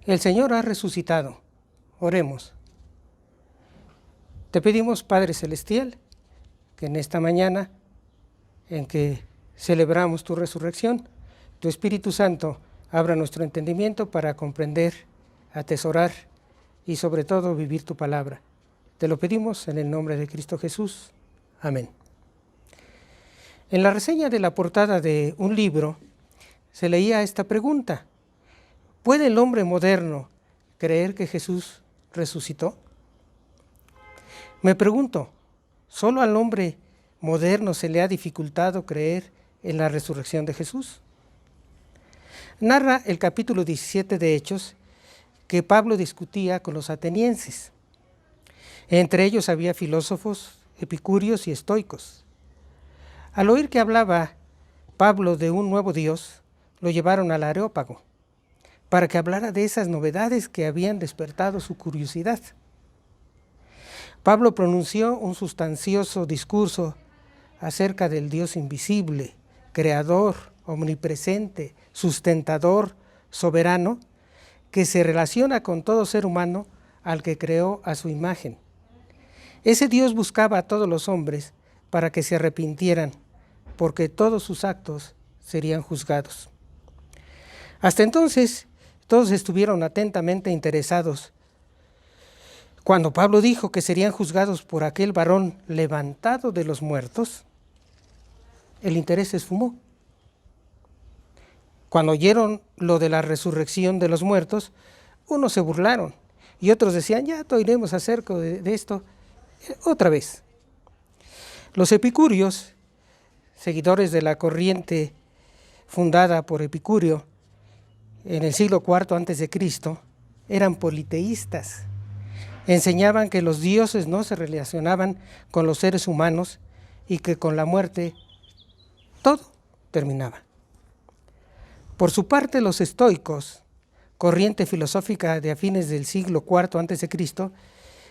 El Señor ha resucitado. Oremos. Te pedimos, Padre Celestial, que en esta mañana en que celebramos tu resurrección, tu Espíritu Santo abra nuestro entendimiento para comprender, atesorar y sobre todo vivir tu palabra. Te lo pedimos en el nombre de Cristo Jesús. Amén. En la reseña de la portada de un libro se leía esta pregunta: ¿puede el hombre moderno creer que Jesús resucitó? Me pregunto, ¿solo al hombre moderno se le ha dificultado creer en la resurrección de Jesús? Narra el capítulo 17 de Hechos que Pablo discutía con los atenienses. Entre ellos había filósofos, epicúreos y estoicos. Al oír que hablaba Pablo de un nuevo Dios, lo llevaron al Areópago para que hablara de esas novedades que habían despertado su curiosidad. Pablo pronunció un sustancioso discurso acerca del Dios invisible, creador, omnipresente, sustentador, soberano, que se relaciona con todo ser humano al que creó a su imagen. Ese Dios buscaba a todos los hombres para que se arrepintieran, porque todos sus actos serían juzgados. Hasta entonces, todos estuvieron atentamente interesados. Cuando Pablo dijo que serían juzgados por aquel varón levantado de los muertos, el interés se esfumó. Cuando oyeron lo de la resurrección de los muertos, unos se burlaron y otros decían, ya oiremos acerca de esto otra vez. Los epicúreos, seguidores de la corriente fundada por Epicurio en el siglo IV a.C., eran politeístas. Enseñaban que los dioses no se relacionaban con los seres humanos y que con la muerte todo terminaba. Por su parte, los estoicos, corriente filosófica de a fines del siglo IV a.C.,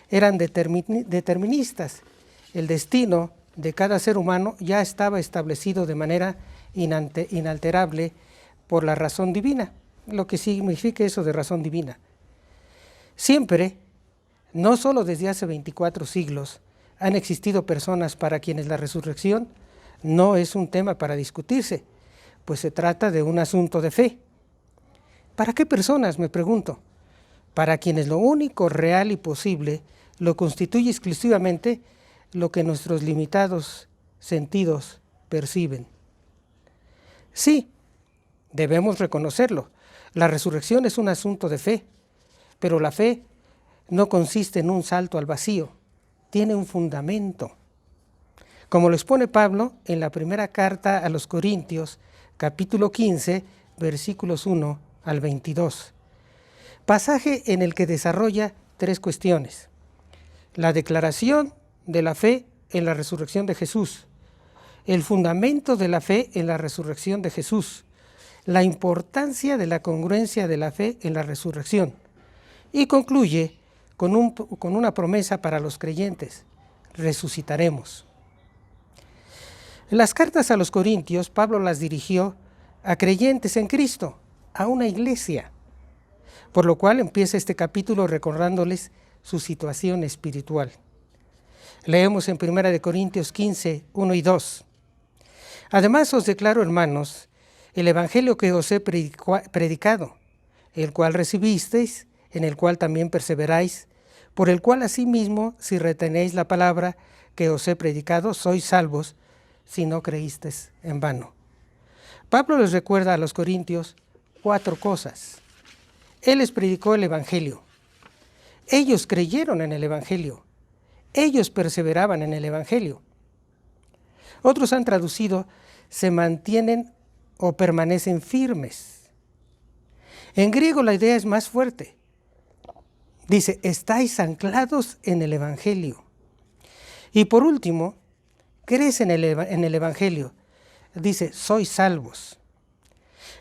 eran deterministas. El destino de cada ser humano ya estaba establecido de manera inalterable por la razón divina, lo que significa eso de razón divina. Siempre, no solo desde hace 24 siglos, han existido personas para quienes la resurrección no es un tema para discutirse, pues se trata de un asunto de fe. ¿Para qué personas?, me pregunto. Para quienes lo único real y posible lo constituye exclusivamente lo que nuestros limitados sentidos perciben. Sí, debemos reconocerlo. La resurrección es un asunto de fe, pero la fe no consiste en un salto al vacío, tiene un fundamento. Como lo expone Pablo en la primera carta a los Corintios, capítulo 15, versículos 1 al 22. Pasaje en el que desarrolla tres cuestiones: la declaración de la fe en la resurrección de Jesús, el fundamento de la fe en la resurrección de Jesús, la importancia de la congruencia de la fe en la resurrección, y concluye con una promesa para los creyentes: resucitaremos. Las cartas a los Corintios, Pablo las dirigió a creyentes en Cristo, a una iglesia, por lo cual empieza este capítulo recordándoles su situación espiritual. Leemos en 1 Corintios 15, 1 y 2. Además os declaro, hermanos, el evangelio que os he predicado, el cual recibisteis, en el cual también perseveráis, por el cual asimismo, si retenéis la palabra que os he predicado, sois salvos, si no creísteis en vano. Pablo les recuerda a los corintios 4 cosas. Él les predicó el evangelio. Ellos creyeron en el evangelio. Ellos perseveraban en el evangelio. Otros han traducido, se mantienen o permanecen firmes. En griego la idea es más fuerte. Dice, estáis anclados en el evangelio. Y por último, crees en el evangelio. Dice, sois salvos.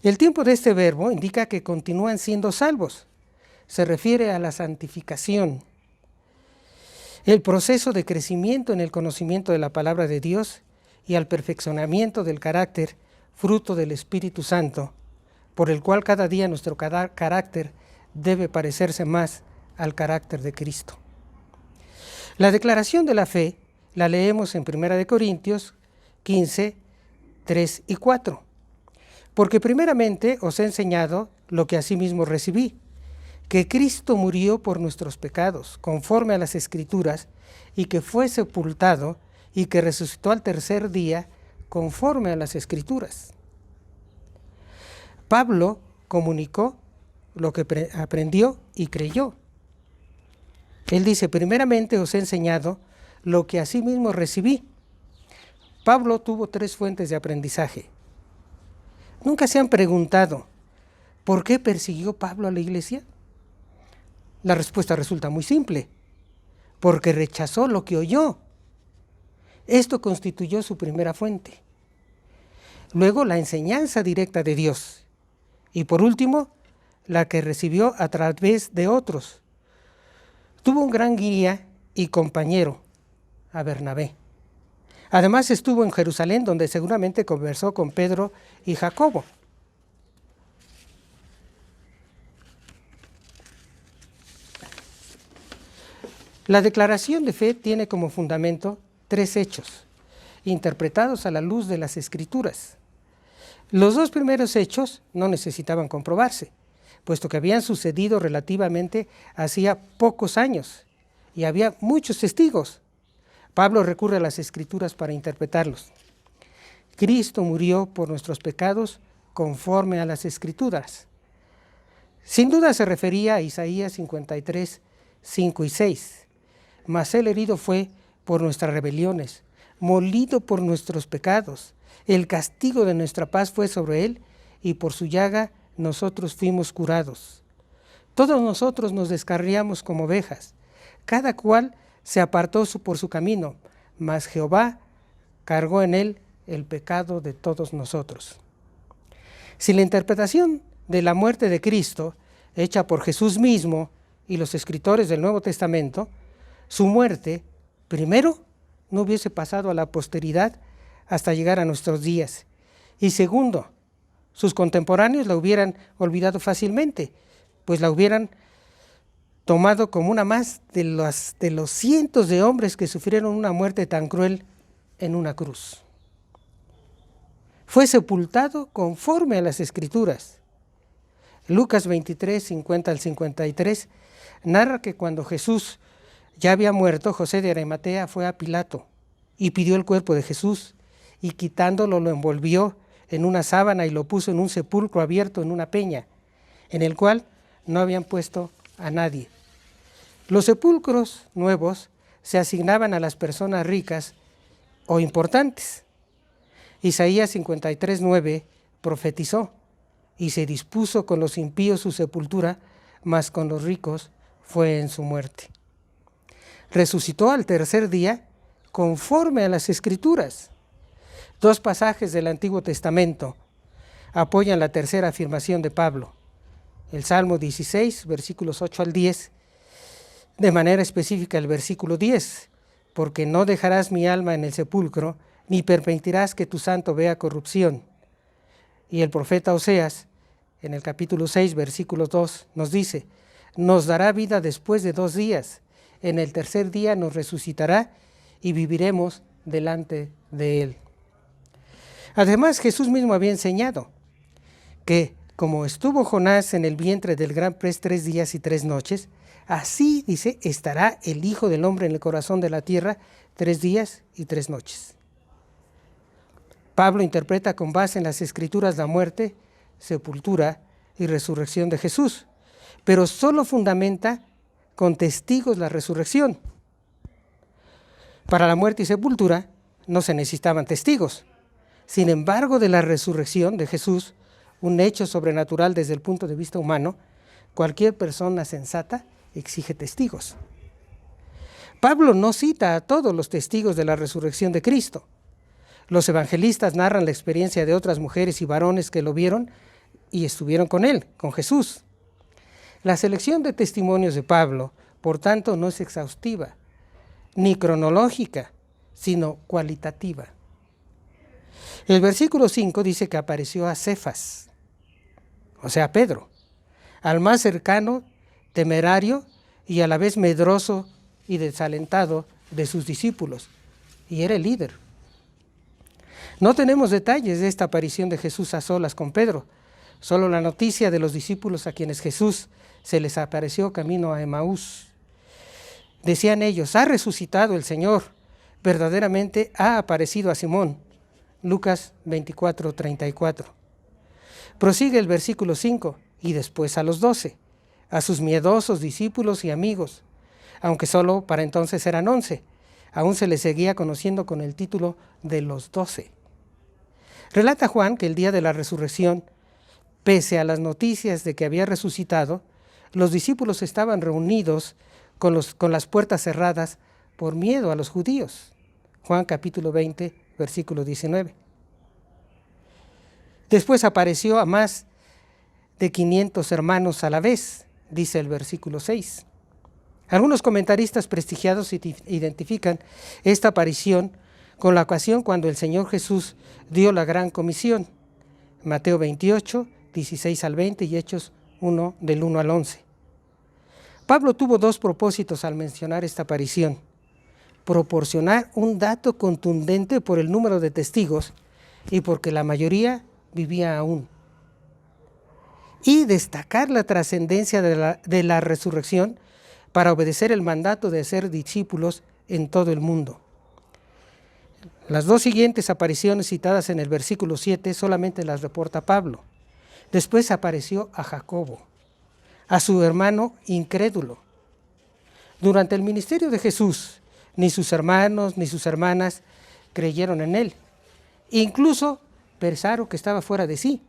El tiempo de este verbo indica que continúan siendo salvos. Se refiere a la santificación, el proceso de crecimiento en el conocimiento de la palabra de Dios y al perfeccionamiento del carácter, fruto del Espíritu Santo, por el cual cada día nuestro carácter debe parecerse más al carácter de Cristo. La declaración de la fe la leemos en 1 Corintios 15, 3 y 4. Porque primeramente os he enseñado lo que asimismo recibí, que Cristo murió por nuestros pecados, conforme a las Escrituras, y que fue sepultado, y que resucitó al tercer día, conforme a las Escrituras. Pablo comunicó lo que aprendió y creyó. Él dice, primeramente os he enseñado lo que asimismo recibí. Pablo tuvo 3 fuentes de aprendizaje. ¿Nunca se han preguntado por qué persiguió Pablo a la iglesia? La respuesta resulta muy simple, porque rechazó lo que oyó. Esto constituyó su primera fuente. Luego, la enseñanza directa de Dios. Y por último, la que recibió a través de otros. Tuvo un gran guía y compañero, a Bernabé. Además estuvo en Jerusalén, donde seguramente conversó con Pedro y Jacobo. La declaración de fe tiene como fundamento 3 hechos, interpretados a la luz de las Escrituras. Los 2 primeros hechos no necesitaban comprobarse, puesto que habían sucedido relativamente hacía pocos años y había muchos testigos. Pablo recurre a las Escrituras para interpretarlos. Cristo murió por nuestros pecados conforme a las Escrituras. Sin duda se refería a Isaías 53, 5 y 6. Mas él herido fue por nuestras rebeliones, molido por nuestros pecados. El castigo de nuestra paz fue sobre él, y por su llaga nosotros fuimos curados. Todos nosotros nos descarriamos como ovejas, cada cual se apartó por su camino, mas Jehová cargó en él el pecado de todos nosotros. Si la interpretación de la muerte de Cristo, hecha por Jesús mismo y los escritores del Nuevo Testamento, su muerte, primero, no hubiese pasado a la posteridad hasta llegar a nuestros días, y segundo, sus contemporáneos la hubieran olvidado fácilmente, pues la hubieran tomado como una más de los cientos de hombres que sufrieron una muerte tan cruel en una cruz. Fue sepultado conforme a las Escrituras. Lucas 23, 50 al 53, narra que cuando Jesús ya había muerto, José de Arimatea fue a Pilato y pidió el cuerpo de Jesús, y quitándolo lo envolvió en una sábana y lo puso en un sepulcro abierto en una peña, en el cual no habían puesto a nadie. Los sepulcros nuevos se asignaban a las personas ricas o importantes. Isaías 53, 9 profetizó, y se dispuso con los impíos su sepultura, mas con los ricos fue en su muerte. Resucitó al tercer día conforme a las Escrituras. 2 pasajes del Antiguo Testamento apoyan la tercera afirmación de Pablo. El Salmo 16, versículos 8 al 10, de manera específica el versículo 10, porque no dejarás mi alma en el sepulcro, ni permitirás que tu santo vea corrupción. Y el profeta Oseas, en el capítulo 6, versículo 2, nos dice, nos dará vida después de 2 días, en el tercer día nos resucitará y viviremos delante de él. Además, Jesús mismo había enseñado que como estuvo Jonás en el vientre del gran pez 3 días y 3 noches, así, dice, estará el Hijo del Hombre en el corazón de la tierra 3 días y 3 noches. Pablo interpreta con base en las Escrituras la muerte, sepultura y resurrección de Jesús, pero solo fundamenta con testigos la resurrección. Para la muerte y sepultura no se necesitaban testigos. Sin embargo, de la resurrección de Jesús, un hecho sobrenatural desde el punto de vista humano, cualquier persona sensata exige testigos. Pablo no cita a todos los testigos de la resurrección de Cristo. Los evangelistas narran la experiencia de otras mujeres y varones que lo vieron y estuvieron con él, con Jesús. La selección de testimonios de Pablo, por tanto, no es exhaustiva, ni cronológica, sino cualitativa. El versículo 5 dice que apareció a Cefas, o sea, a Pedro. al más cercano, temerario y a la vez medroso y desalentado de sus discípulos, y era el líder. No tenemos detalles de esta aparición de Jesús a solas con Pedro, solo la noticia de los discípulos a quienes Jesús se les apareció camino a Emaús. Decían ellos: ha resucitado el Señor, verdaderamente ha aparecido a Simón. Lucas 24:34. Prosigue el versículo 5, y después a los 12, a sus miedosos discípulos y amigos, aunque solo para entonces eran 11, aún se les seguía conociendo con el título de los 12. Relata Juan que el día de la resurrección, pese a las noticias de que había resucitado, los discípulos estaban reunidos con las puertas cerradas por miedo a los judíos. Juan capítulo 20, versículo 19. Después apareció a más de 500 hermanos a la vez, dice el versículo 6. Algunos comentaristas prestigiados identifican esta aparición con la ocasión cuando el Señor Jesús dio la gran comisión, Mateo 28, 16 al 20 y Hechos 1, del 1 al 11. Pablo tuvo dos propósitos al mencionar esta aparición: proporcionar un dato contundente por el número de testigos y porque la mayoría vivía aún, y destacar la trascendencia de la resurrección para obedecer el mandato de ser discípulos en todo el mundo. Las dos siguientes apariciones citadas en el versículo 7 solamente las reporta Pablo. Después apareció a Jacobo, a su hermano incrédulo. Durante el ministerio de Jesús, ni sus hermanos ni sus hermanas creyeron en él. Incluso pensaron que estaba fuera de sí.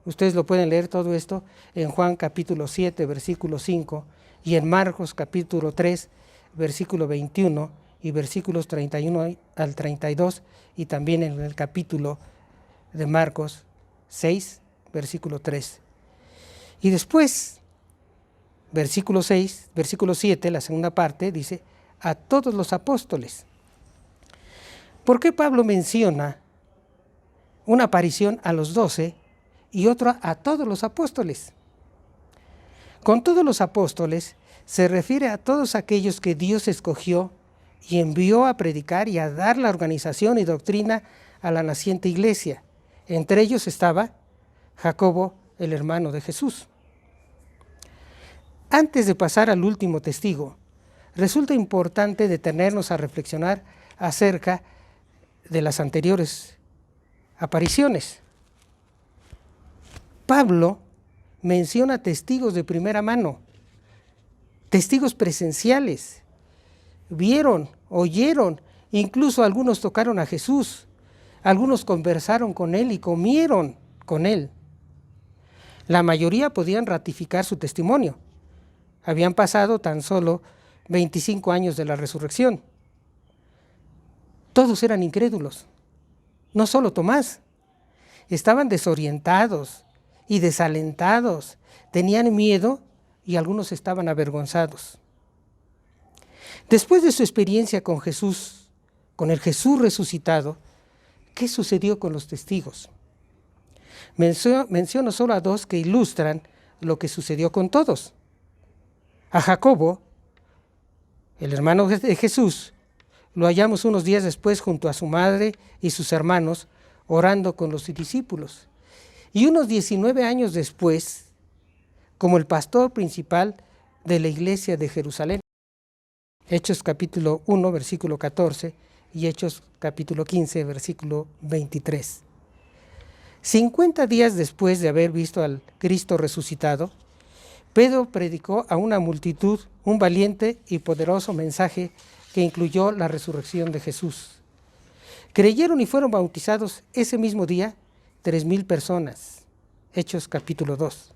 Ustedes lo pueden leer todo esto en Juan capítulo 7, versículo 5, y en Marcos capítulo 3, versículo 21, y versículos 31 al 32, y también en el capítulo de Marcos 6, versículo 3. Y después, versículo 6, versículo 7, la segunda parte, dice: a todos los apóstoles. ¿Por qué Pablo menciona una aparición a los 12 y otra a todos los apóstoles? Con todos los apóstoles se refiere a todos aquellos que Dios escogió y envió a predicar y a dar la organización y doctrina a la naciente iglesia. Entre ellos estaba Jacobo, el hermano de Jesús. Antes de pasar al último testigo, resulta importante detenernos a reflexionar acerca de las anteriores apariciones. Pablo menciona testigos de primera mano, testigos presenciales. Vieron, oyeron, incluso algunos tocaron a Jesús, algunos conversaron con él y comieron con él. La mayoría podían ratificar su testimonio. Habían pasado tan solo 25 años de la resurrección. Todos eran incrédulos, no solo Tomás. Estaban desorientados y desalentados, tenían miedo y algunos estaban avergonzados. Después de su experiencia con Jesús, con el Jesús resucitado, ¿qué sucedió con los testigos? Menciono solo a dos que ilustran lo que sucedió con todos. A Jacobo, el hermano de Jesús, lo hallamos unos días después junto a su madre y sus hermanos, orando con los discípulos. Y unos 19 años después, como el pastor principal de la iglesia de Jerusalén. Hechos capítulo 1, versículo 14 y Hechos capítulo 15, versículo 23. 50 días después de haber visto al Cristo resucitado, Pedro predicó a una multitud un valiente y poderoso mensaje que incluyó la resurrección de Jesús. Creyeron y fueron bautizados ese mismo día 3,000 personas. Hechos capítulo 2.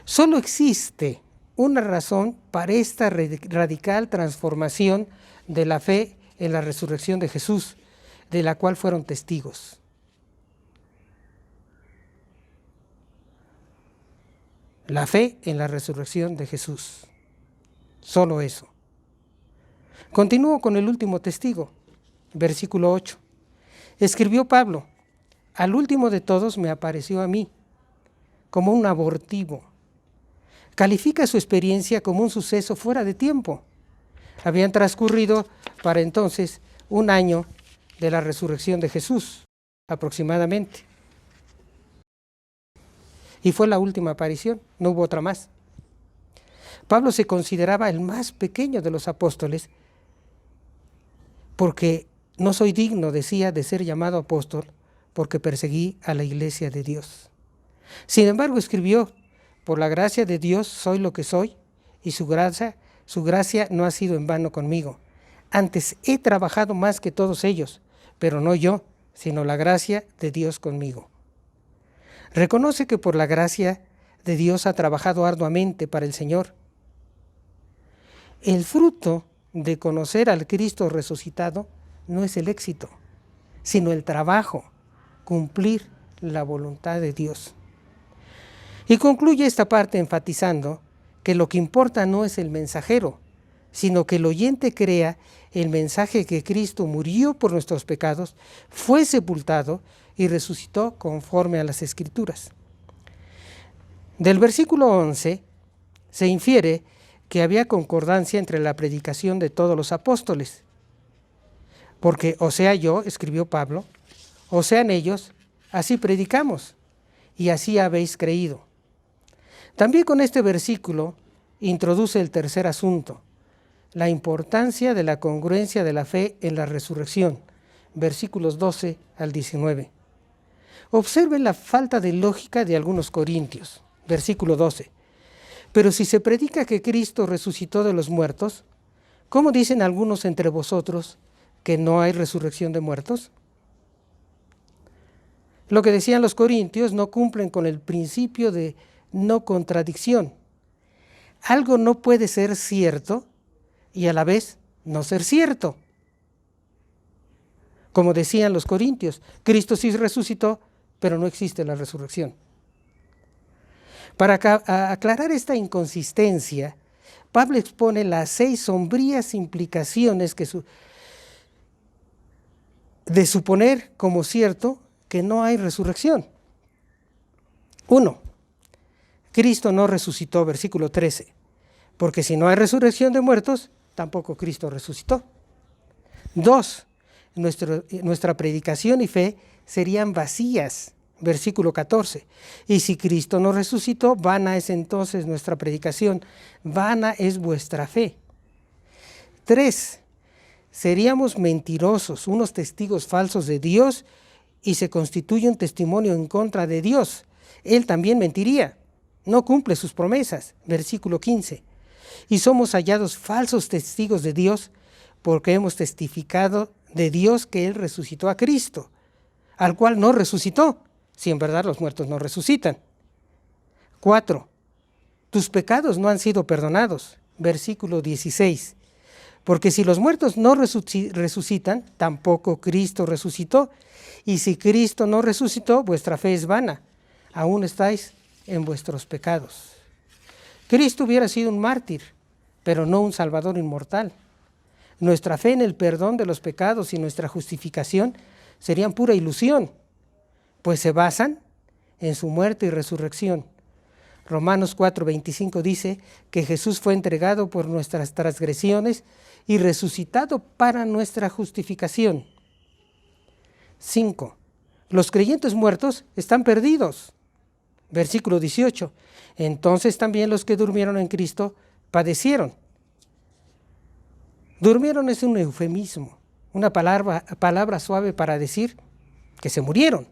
Solo existe una razón para esta radical transformación de la fe en la resurrección de Jesús, de la cual fueron testigos. La fe en la resurrección de Jesús. Solo eso. Continúo con el último testigo, versículo 8. Escribió Pablo: al último de todos me apareció a mí, como un abortivo, califica su experiencia como un suceso fuera de tiempo. Habían transcurrido para entonces 1 año de la resurrección de Jesús, aproximadamente. Y fue la última aparición, no hubo otra más. Pablo se consideraba el más pequeño de los apóstoles porque no soy digno, decía, de ser llamado apóstol porque perseguí a la iglesia de Dios. Sin embargo, escribió: por la gracia de Dios soy lo que soy y su gracia no ha sido en vano conmigo. Antes he trabajado más que todos ellos, pero no yo, sino la gracia de Dios conmigo. Reconoce que por la gracia de Dios ha trabajado arduamente para el Señor. El fruto de conocer al Cristo resucitado no es el éxito, sino el trabajo, cumplir la voluntad de Dios. Y concluye esta parte enfatizando que lo que importa no es el mensajero, sino que el oyente crea el mensaje que Cristo murió por nuestros pecados, fue sepultado y resucitó conforme a las Escrituras. Del versículo 11 se infiere que había concordancia entre la predicación de todos los apóstoles, porque o sea yo, escribió Pablo, o sean ellos, así predicamos, y así habéis creído. También con este versículo introduce el tercer asunto, la importancia de la congruencia de la fe en la resurrección, versículos 12 al 19. Observen la falta de lógica de algunos corintios, versículo 12. Pero si se predica que Cristo resucitó de los muertos, ¿cómo dicen algunos entre vosotros que no hay resurrección de muertos? Lo que decían los corintios no cumplen con el principio de no contradicción. Algo no puede ser cierto y a la vez no ser cierto. Como decían los corintios, Cristo sí resucitó, pero no existe la resurrección. Para aclarar esta inconsistencia, Pablo expone las 6 sombrías implicaciones de suponer como cierto que no hay resurrección. 1. Cristo no resucitó, versículo 13, porque si no hay resurrección de muertos, tampoco Cristo resucitó. 2. Nuestra predicación y fe serían vacías, versículo 14. Y si Cristo no resucitó, vana es entonces nuestra predicación, vana es vuestra fe. 3. Seríamos mentirosos, unos testigos falsos de Dios, y se constituye un testimonio en contra de Dios. Él también mentiría, no cumple sus promesas, versículo 15. Y somos hallados falsos testigos de Dios, porque hemos testificado de Dios que Él resucitó a Cristo, al cual no resucitó, si en verdad los muertos no resucitan. 4. Tus pecados no han sido perdonados, versículo 16. Porque si los muertos no resucitan, tampoco Cristo resucitó. Y si Cristo no resucitó, vuestra fe es vana. Aún estáis en vuestros pecados. Cristo hubiera sido un mártir, pero no un salvador inmortal. Nuestra fe en el perdón de los pecados y nuestra justificación serían pura ilusión, pues se basan en su muerte y resurrección. Romanos 4:25 dice que Jesús fue entregado por nuestras transgresiones y resucitado para nuestra justificación. 5. Los creyentes muertos están perdidos. Versículo 18. Entonces también los que durmieron en Cristo padecieron. Durmieron es un eufemismo, una palabra suave para decir que se murieron.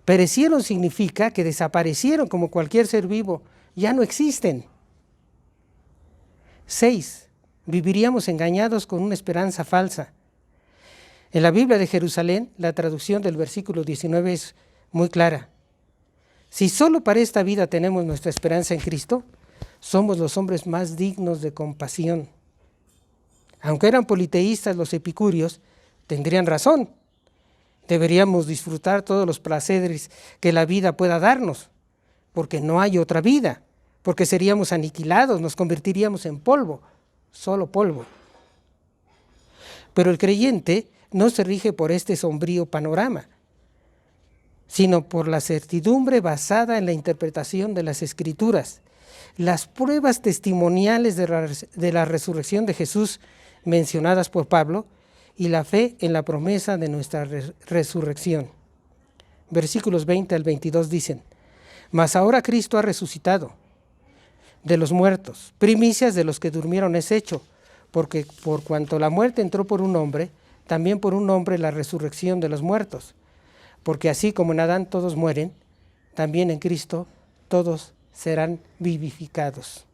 Perecieron significa que desaparecieron como cualquier ser vivo, ya no existen. 6. Viviríamos engañados con una esperanza falsa. En la Biblia de Jerusalén, la traducción del versículo 19 es muy clara. Si solo para esta vida tenemos nuestra esperanza en Cristo, somos los hombres más dignos de compasión. Aunque eran politeístas los epicúreos, tendrían razón. Deberíamos disfrutar todos los placeres que la vida pueda darnos, porque no hay otra vida, porque seríamos aniquilados, nos convertiríamos en polvo, solo polvo. Pero el creyente no se rige por este sombrío panorama, sino por la certidumbre basada en la interpretación de las Escrituras. las pruebas testimoniales de la resurrección de Jesús mencionadas por Pablo y la fe en la promesa de nuestra resurrección. Versículos 20 al 22 dicen: Mas ahora Cristo ha resucitado de los muertos, primicias de los que durmieron es hecho, porque por cuanto la muerte entró por un hombre, también por un hombre la resurrección de los muertos. Porque así como en Adán todos mueren, también en Cristo todos serán vivificados.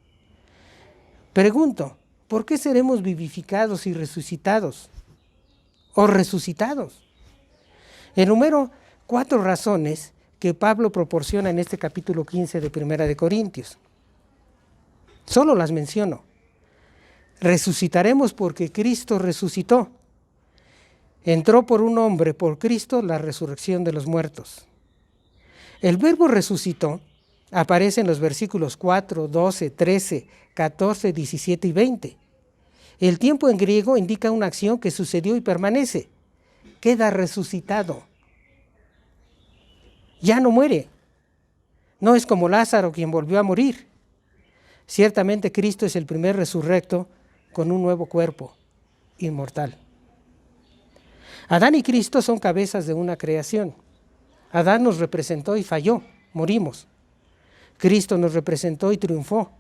Pregunto, ¿por qué seremos vivificados y resucitados? ¿O resucitados? Enumero 4 razones que Pablo proporciona en este capítulo 15 de Primera de Corintios. Solo las menciono. Resucitaremos porque Cristo resucitó. Entró por un hombre, por Cristo, la resurrección de los muertos. El verbo resucitó aparece en los versículos 4, 12, 13, 14, 17 y 20. El tiempo en griego indica una acción que sucedió y permanece. Queda resucitado. Ya no muere. No es como Lázaro, quien volvió a morir. Ciertamente Cristo es el primer resurrecto con un nuevo cuerpo inmortal. Adán y Cristo son cabezas de una creación. Adán nos representó y falló, morimos. Cristo nos representó y triunfó.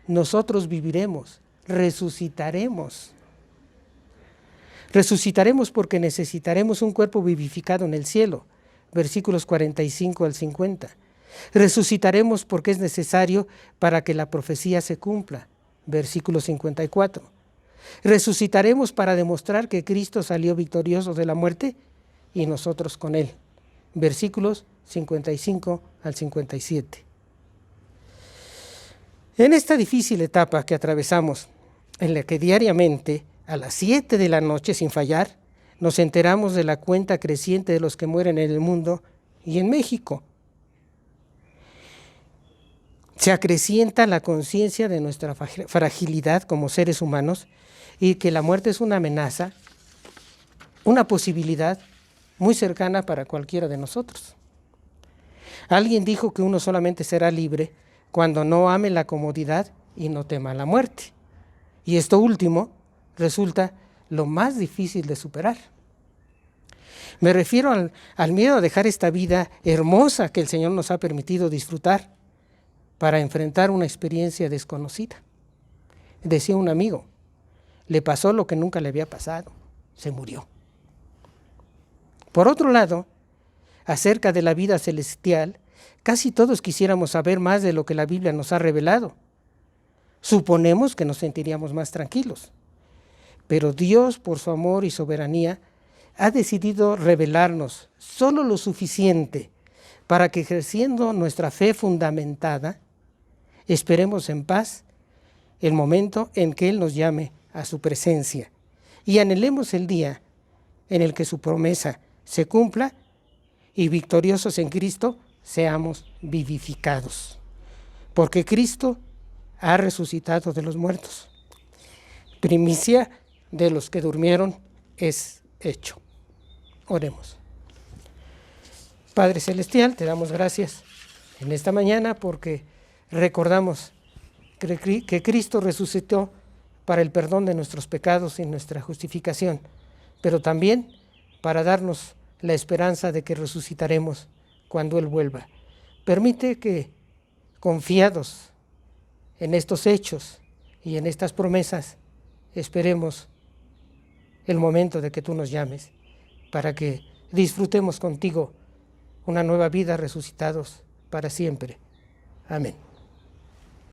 Nosotros viviremos, resucitaremos. Resucitaremos porque necesitaremos un cuerpo vivificado en el cielo. Versículos 45 al 50. Resucitaremos porque es necesario para que la profecía se cumpla. Versículo 54. Resucitaremos para demostrar que Cristo salió victorioso de la muerte y nosotros con él. Versículos 55 al 57. En esta difícil etapa que atravesamos, en la que diariamente a las 7 de la noche sin fallar, nos enteramos de la cuenta creciente de los que mueren en el mundo y en México. Se acrecienta la conciencia de nuestra fragilidad como seres humanos y que la muerte es una amenaza, una posibilidad muy cercana para cualquiera de nosotros. Alguien dijo que uno solamente será libre cuando no ame la comodidad y no tema la muerte. Y esto último resulta lo más difícil de superar. Me refiero al miedo a dejar esta vida hermosa que el Señor nos ha permitido disfrutar para enfrentar una experiencia desconocida. Decía un amigo, le pasó lo que nunca le había pasado, se murió. Por otro lado, acerca de la vida celestial, casi todos quisiéramos saber más de lo que la Biblia nos ha revelado. Suponemos que nos sentiríamos más tranquilos. Pero Dios, por su amor y soberanía, ha decidido revelarnos solo lo suficiente para que, ejerciendo nuestra fe fundamentada, esperemos en paz el momento en que Él nos llame a su presencia y anhelemos el día en el que su promesa se cumpla y victoriosos en Cristo seamos vivificados. Porque Cristo ha resucitado de los muertos. Primicia de los que durmieron es hecho. Oremos. Padre Celestial, te damos gracias en esta mañana porque recordamos que Cristo resucitó para el perdón de nuestros pecados y nuestra justificación, pero también para darnos la esperanza de que resucitaremos cuando Él vuelva. Permite que, confiados en estos hechos y en estas promesas, esperemos el momento de que tú nos llames para que disfrutemos contigo una nueva vida resucitados para siempre. Amén.